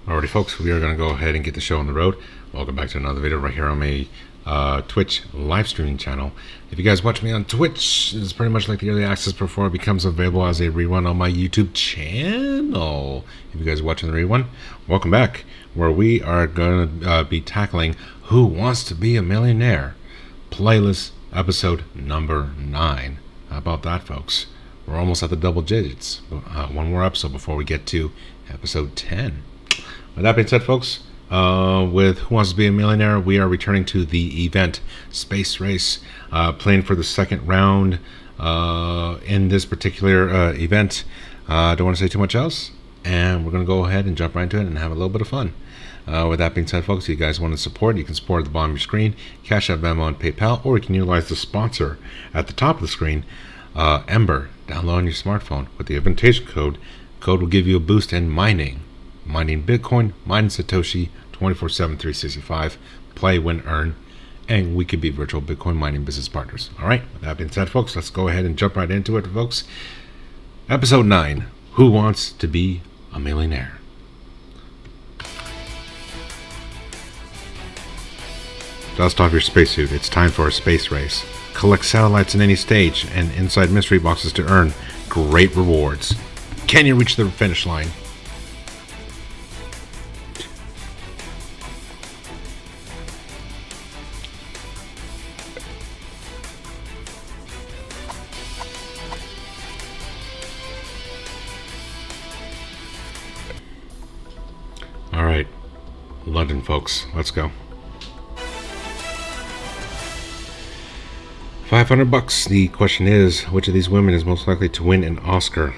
Alrighty folks, we are going to go ahead and get the show on the road. Welcome back to another video right here on my Twitch live streaming channel. If you guys watch me on Twitch, it's pretty much like the early access before it becomes available as a rerun on my YouTube channel. If you guys are watching the rerun, welcome back, where we are going to be tackling Who Wants to Be a Millionaire? Playlist episode number 9. How about that, folks? We're almost at the double digits. One more episode before we get to episode 10. With that being said, folks, with Who Wants to Be a Millionaire, we are returning to the event Space Race, playing for the second round in this particular event. Don't want to say too much else, and we're going to go ahead and jump right into it and have a little bit of fun. With that being said, folks, if you guys want to support, you can support at the bottom of your screen, Cash App, Venmo, and PayPal, or you can utilize the sponsor at the top of the screen, Ember. Download on your smartphone with the invitation code. Code will give you a boost in mining Bitcoin, mining Satoshi, 24/7, 365, play, win, earn, and we could be virtual Bitcoin mining business partners. All right, with that being said, folks, let's go ahead and jump right into it, folks. Episode 9, Who Wants to Be a Millionaire? Dust off your spacesuit. It's time for a space race. Collect satellites in any stage and inside mystery boxes to earn great rewards. Can you reach the finish line? All right, London, folks, let's go. $500. The question is, which of these women is most likely to win an Oscar?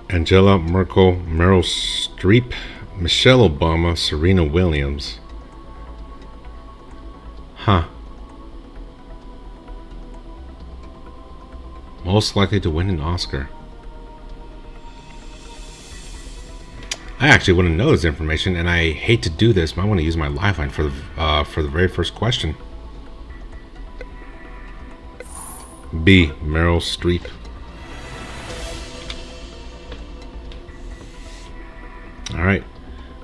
Angela Merkel, Meryl Streep, Michelle Obama, Serena Williams. Most likely to win an Oscar. I actually want to know this information, and I hate to do this, but I want to use my lifeline for the very first question. B. Meryl Streep. All right,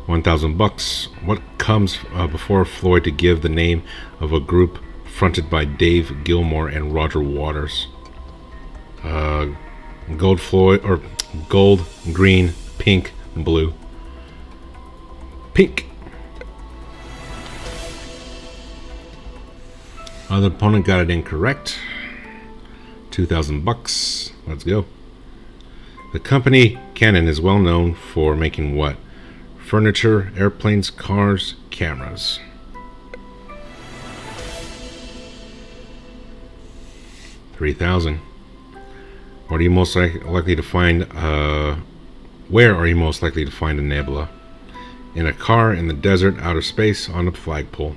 $1,000. What comes before Floyd to give the name of a group fronted by Dave Gilmour and Roger Waters? Gold, Floyd, or gold, green, pink, blue. Pink. Other opponent got it incorrect. $2,000. Let's go. The company Canon is well known for making what? Furniture, airplanes, cars, cameras. $3,000. What are you most likely to find? Where are you most likely to find a nebula? In a car, in the desert, outer space, on a flagpole.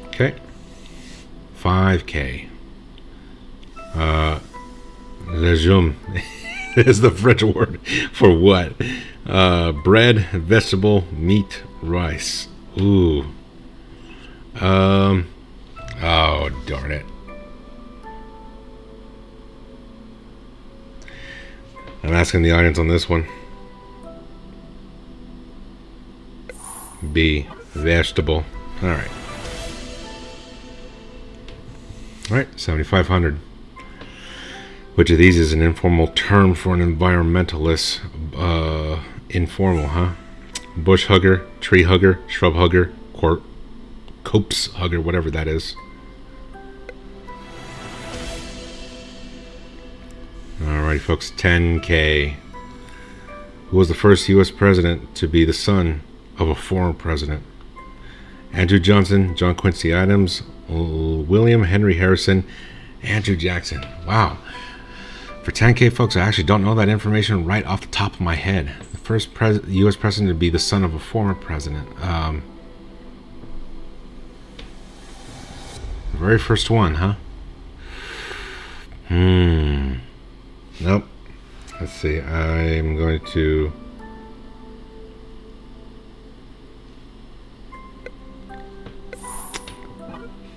Okay. $5K. Legume is the French word for what? Bread, vegetable, meat, rice. Ooh. Oh, darn it. I'm asking the audience on this one. B. Vegetable. All right. All right, 7,500. Which of these is an informal term for an environmentalist? Informal, huh? Bush hugger, tree hugger, shrub hugger, copse hugger, whatever that is. Alright, folks, 10K. Who was the first U.S. president to be the son of a former president? Andrew Johnson, John Quincy Adams, William Henry Harrison, Andrew Jackson. Wow. For 10K, folks, I actually don't know that information right off the top of my head. The first U.S. president to be the son of a former president. The very first one, huh? Nope. Let's see. I'm going to...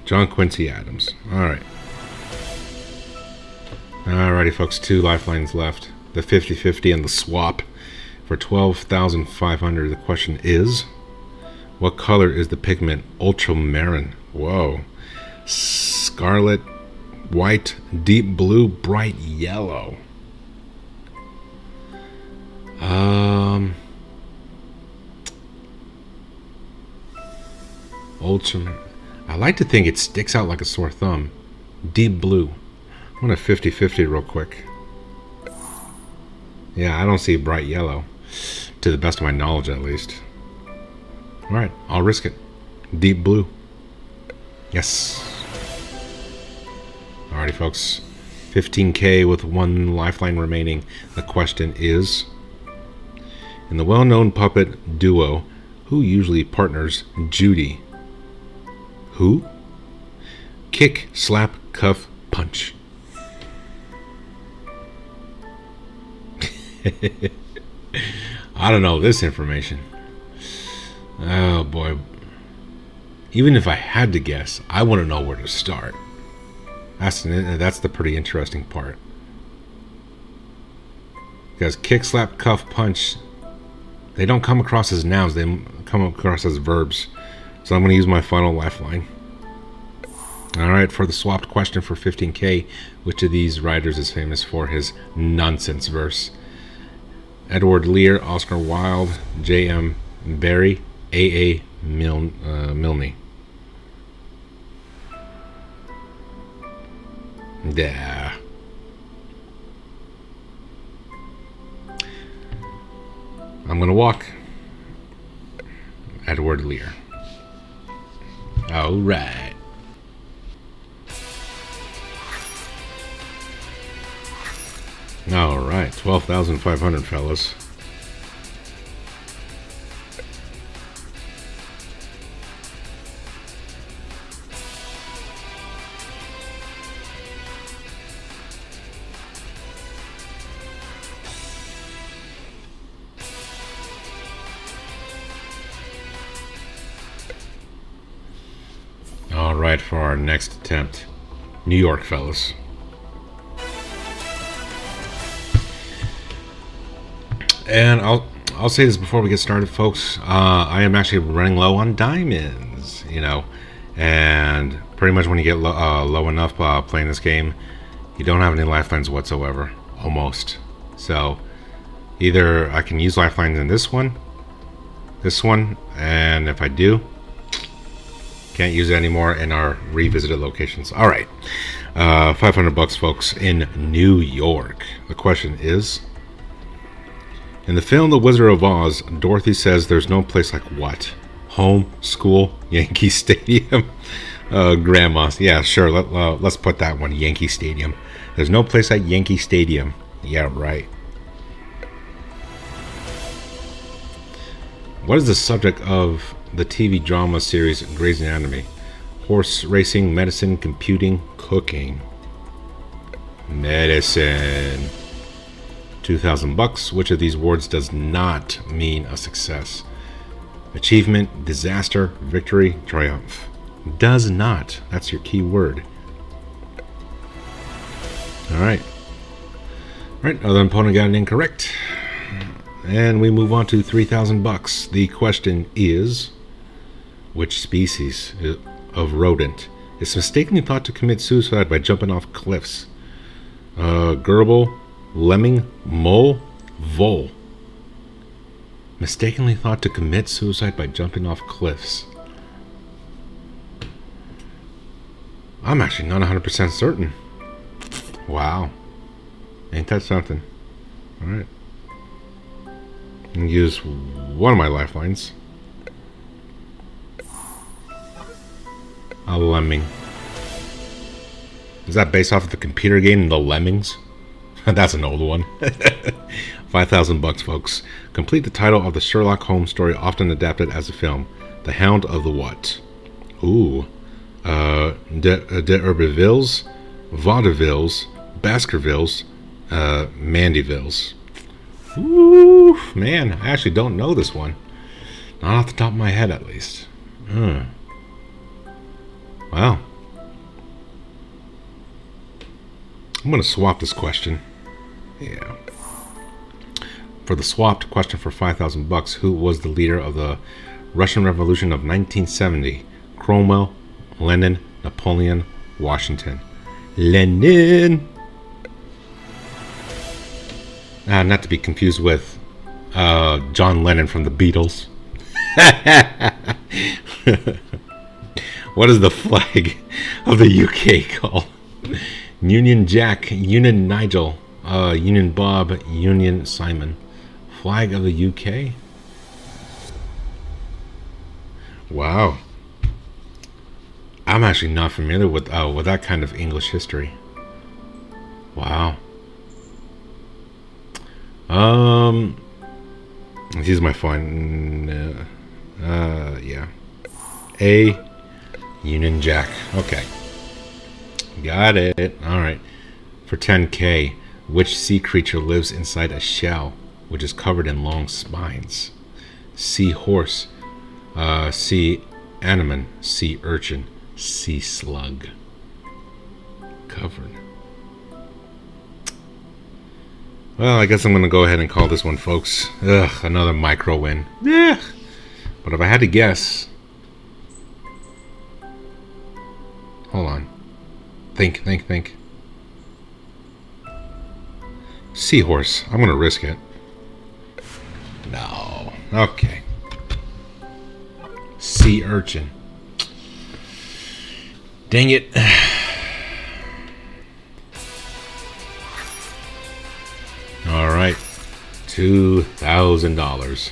John Quincy Adams. All right. Alrighty, folks. 2 lifelines left. the 50-50, and the swap. For 12,500, the question is, what color is the pigment ultramarine? Whoa. Scarlet, white, deep blue, bright yellow. Ultramarine. I like to think it sticks out like a sore thumb. Deep blue. I'm gonna 50-50 real quick. Yeah, I don't see bright yellow, to the best of my knowledge at least. Alright, I'll risk it. Deep blue. Yes. Alrighty, folks. 15K with one lifeline remaining. The question is, in the well-known puppet duo, who usually partners Judy? Who? Kick, slap, cuff, punch. I don't know this information. Oh boy. Even if I had to guess, I wouldn't know where to start. That's the pretty interesting part. Because kick, slap, cuff, punch, they don't come across as nouns, they come across as verbs. So I'm going to use my final lifeline. Alright, for the swapped question for 15K, which of these writers is famous for his nonsense verse? Edward Lear, Oscar Wilde, J.M. Barrie, A.A. Milne. Yeah. I'm gonna walk. Edward Lear. All right. All right, 12,500, fellas. All right, for our next attempt, New York, fellas. And I'll say this before we get started, folks. I am actually running low on diamonds, you know, and pretty much when you get low enough playing this game, you don't have any lifelines whatsoever, almost. So either I can use lifelines in this one, and if I do, can't use it anymore in our revisited locations. All right, 500 bucks, folks, in New York. The question is, in the film The Wizard of Oz, Dorothy says there's no place like what? Home, school, Yankee Stadium, grandma. Yeah, sure. Let's put that one, Yankee Stadium. There's no place like Yankee Stadium. Yeah, right. What is the subject of the TV drama series Grey's Anatomy? Horse racing, medicine, computing, cooking. Medicine. 2,000 bucks. Which of these words does not mean a success? Achievement, disaster, victory, triumph. Does not. That's your key word. Alright. Alright, other opponent got it incorrect. And we move on to 3,000 bucks. The question is, which species of rodent is mistakenly thought to commit suicide by jumping off cliffs? Gerbil, lemming, mole, vole. Mistakenly thought to commit suicide by jumping off cliffs. I'm actually not 100% certain. Wow. Ain't that something? Alright. And use one of my lifelines. A lemming. Is that based off of the computer game The Lemmings? That's an old one. 5,000 bucks, folks. Complete the title of the Sherlock Holmes story often adapted as a film. The Hound of the what? Ooh. D'Urbervilles, Vaudevilles, Baskervilles, Mandyvilles. Ooh, man, I actually don't know this one. Not off the top of my head, at least. Wow. I'm going to swap this question. Yeah. For the swapped question for 5,000 bucks, who was the leader of the Russian Revolution of 1970? Cromwell, Lenin, Napoleon, Washington. Lenin. Not to be confused with John Lennon from the Beatles. What is the flag of the UK called? Union Jack, Union Nigel, Union Bob, Union Simon. Flag of the UK? Wow. I'm actually not familiar with that kind of English history. Wow. Here's my phone. Yeah. A Union Jack. Okay. Got it. All right. For 10K, which sea creature lives inside a shell which is covered in long spines? Sea horse, sea anemone, sea urchin, sea slug. Covered. Well, I guess I'm going to go ahead and call this one, folks. Ugh, another micro win. Yeah. But if I had to guess... Hold on. Think. Seahorse. I'm going to risk it. No. Okay. Sea urchin. Dang it. All right. $2,000.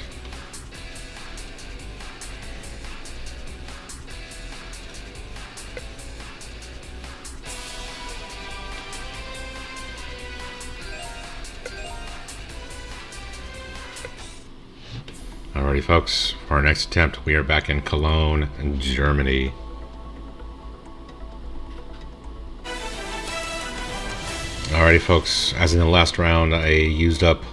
Alrighty, folks, for our next attempt, we are back in Cologne, Germany. Alrighty, folks, as in the last round, I used up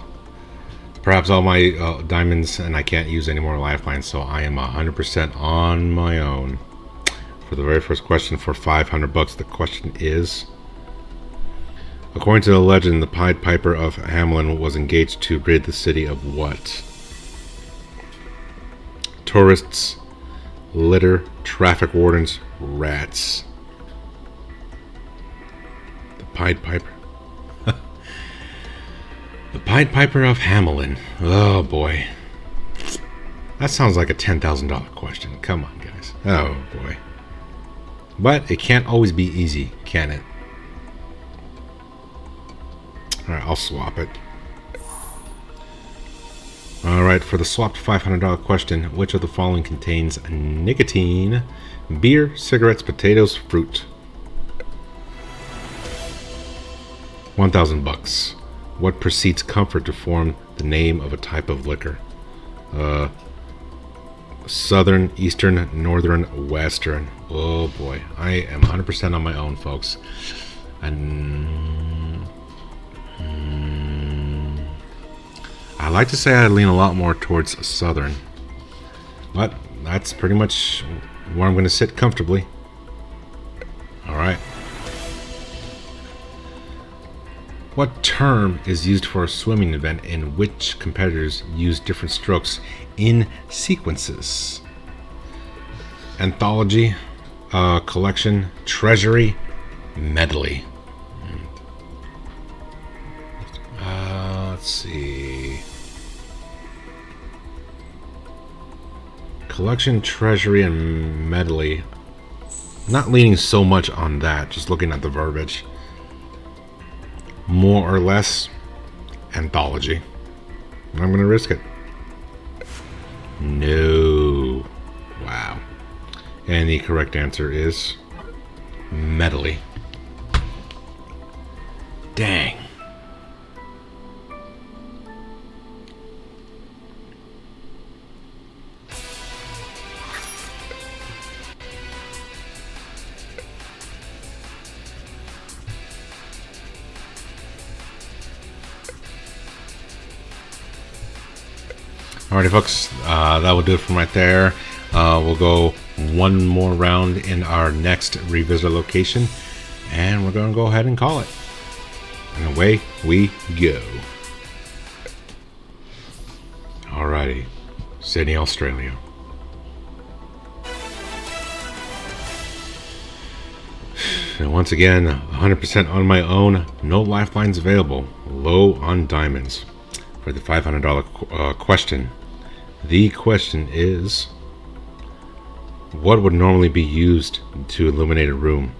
perhaps all my diamonds, and I can't use any more lifelines, so I am 100% on my own. For the very first question for 500 bucks, the question is: according to the legend, the Pied Piper of Hamelin was engaged to rid the city of what? Tourists, litter, traffic wardens, rats. The Pied Piper. The Pied Piper of Hamelin. Oh boy. That sounds like a $10,000 question. Come on, guys. Oh boy. But it can't always be easy, can it? Alright, I'll swap it. Alright, for the swapped $500 question, which of the following contains nicotine? Beer, cigarettes, potatoes, fruit. 1,000 bucks. What precedes comfort to form the name of a type of liquor? Southern, Eastern, Northern, Western. Oh boy, I am 100% on my own, folks. And I like to say I lean a lot more towards Southern, but that's pretty much where I'm going to sit comfortably. All right. What term is used for a swimming event in which competitors use different strokes in sequences? Anthology, collection, treasury, medley. Let's see. Collection, treasury, and medley. Not leaning so much on that, just looking at the verbiage. More or less, anthology. I'm going to risk it. No. Wow. And the correct answer is medley. Dang. Alrighty, folks, that will do it from right there. We'll go one more round in our next revisit location, and we're going to go ahead and call it. And away we go. Alrighty. Sydney, Australia. And once again, 100% on my own. No lifelines available. Low on diamonds. For the $500 question. The question is, what would normally be used to illuminate a room?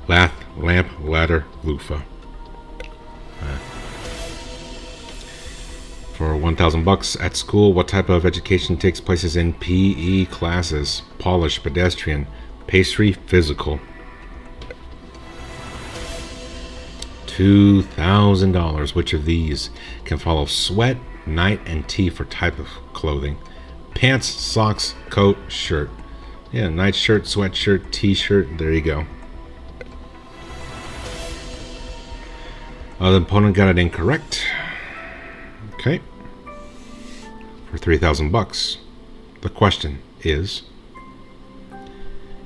Lamp, ladder, loofah. For $1,000 at school, what type of education takes place in PE classes? Polish, pedestrian, pastry, physical. $2,000. Which of these can follow sweat, night, and tea for type of clothing? Pants, socks, coat, shirt. Yeah, night shirt, sweatshirt, t-shirt. There you go. The opponent got it incorrect. Okay. For $3,000. The question is,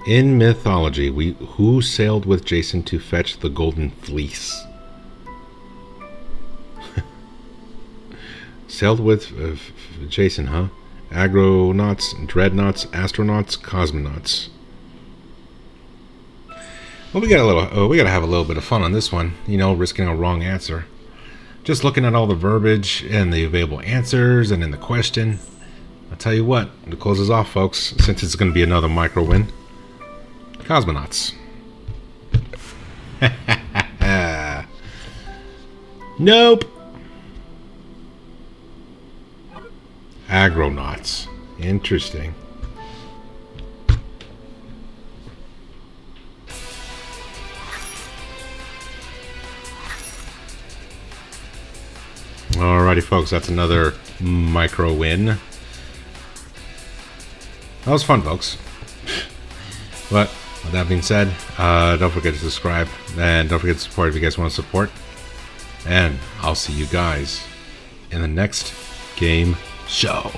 in mythology, who sailed with Jason to fetch the golden fleece? Sailed with Jason, huh? Agronauts, dreadnoughts, astronauts, cosmonauts. Well, we gotta have a little bit of fun on this one. You know, risking a wrong answer. Just looking at all the verbiage and the available answers and in the question. I'll tell you what, to close this off, folks, since it's going to be another micro win. Cosmonauts. Nope. Agronauts. Interesting. Alrighty, folks, that's another micro win. That was fun, folks. But with that being said, don't forget to subscribe and don't forget to support if you guys want to support. And I'll see you guys in the next game show.